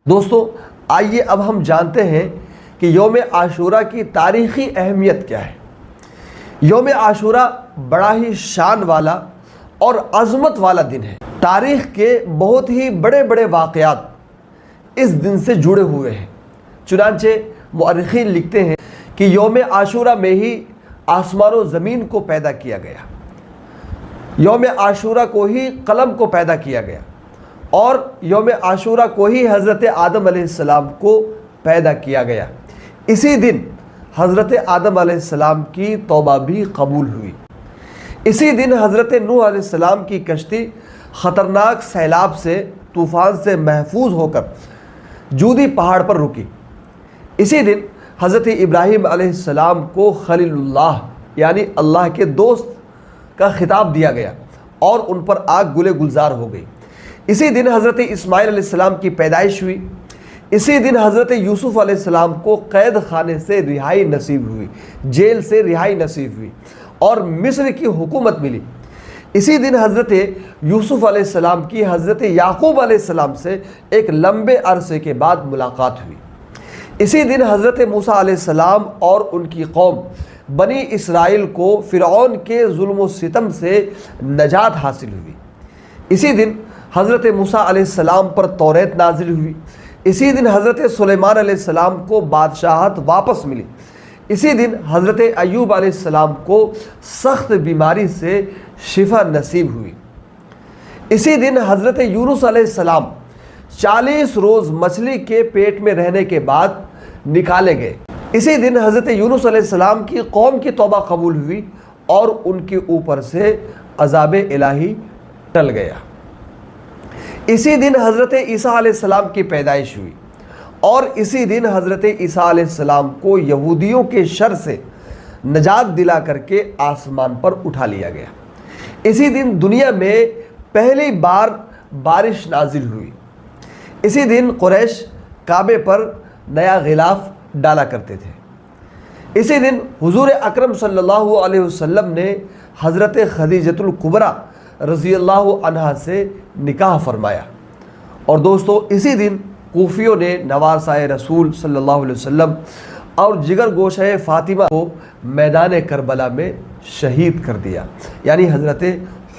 دوستو آئیے اب ہم جانتے ہیں کہ یوم عاشورہ کی تاریخی اہمیت کیا ہے۔ یوم عاشورہ بڑا ہی شان والا اور عظمت والا دن ہے۔ تاریخ کے بہت ہی بڑے بڑے واقعات اس دن سے جڑے ہوئے ہیں۔ چنانچہ مورخین لکھتے ہیں کہ یوم عاشورہ میں ہی آسمان و زمین کو پیدا کیا گیا، یوم عاشورہ کو ہی قلم کو پیدا کیا گیا، اور یوم عاشورہ کو ہی حضرت آدم علیہ السلام کو پیدا کیا گیا۔ اسی دن حضرت آدم علیہ السلام کی توبہ بھی قبول ہوئی۔ اسی دن حضرت نوح علیہ السلام کی کشتی خطرناک سیلاب سے، طوفان سے محفوظ ہو کر جودی پہاڑ پر رکی۔ اسی دن حضرت ابراہیم علیہ السلام کو خلیل اللہ یعنی اللہ کے دوست کا خطاب دیا گیا اور ان پر آگ گلے گلزار ہو گئی۔ اسی دن حضرت اسماعیل علیہ السلام کی پیدائش ہوئی۔ اسی دن حضرت یوسف علیہ السلام کو قید خانے سے رہائی نصیب ہوئی، جیل سے رہائی نصیب ہوئی اور مصر کی حکومت ملی۔ اسی دن حضرت یوسف علیہ السلام کی حضرت یعقوب علیہ السلام سے ایک لمبے عرصے کے بعد ملاقات ہوئی۔ اسی دن حضرت موسیٰ علیہ السلام اور ان کی قوم بنی اسرائیل کو فرعون کے ظلم و ستم سے نجات حاصل ہوئی۔ اسی دن حضرت موسیٰ علیہ السلام پر توریت نازل ہوئی۔ اسی دن حضرت سلیمان علیہ السلام کو بادشاہت واپس ملی۔ اسی دن حضرت ایوب علیہ السلام کو سخت بیماری سے شفا نصیب ہوئی۔ اسی دن حضرت یونس علیہ السلام 40 روز مچھلی کے پیٹ میں رہنے کے بعد نکالے گئے۔ اسی دن حضرت یونس علیہ السلام کی قوم کی توبہ قبول ہوئی اور ان کے اوپر سے عذاب الہی ٹل گیا۔ اسی دن حضرت عیسیٰ علیہ السلام کی پیدائش ہوئی اور اسی دن حضرت عیسیٰ علیہ السلام کو یہودیوں کے شر سے نجات دلا کر کے آسمان پر اٹھا لیا گیا۔ اسی دن دنیا میں پہلی بار بارش نازل ہوئی۔ اسی دن قریش کعبے پر نیا غلاف ڈالا کرتے تھے۔ اسی دن حضور اکرم صلی اللہ علیہ وسلم نے حضرت خدیجۃ الکبریٰ رضی اللہ عنہا سے نکاح فرمایا۔ اور دوستو اسی دن کوفیوں نے نواسۂ رسول صلی اللہ علیہ وسلم اور جگر گوشہ فاطمہ کو میدان کربلا میں شہید کر دیا، یعنی حضرت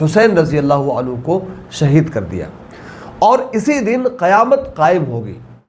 حسین رضی اللہ عنہ کو شہید کر دیا، اور اسی دن قیامت قائم ہوگی۔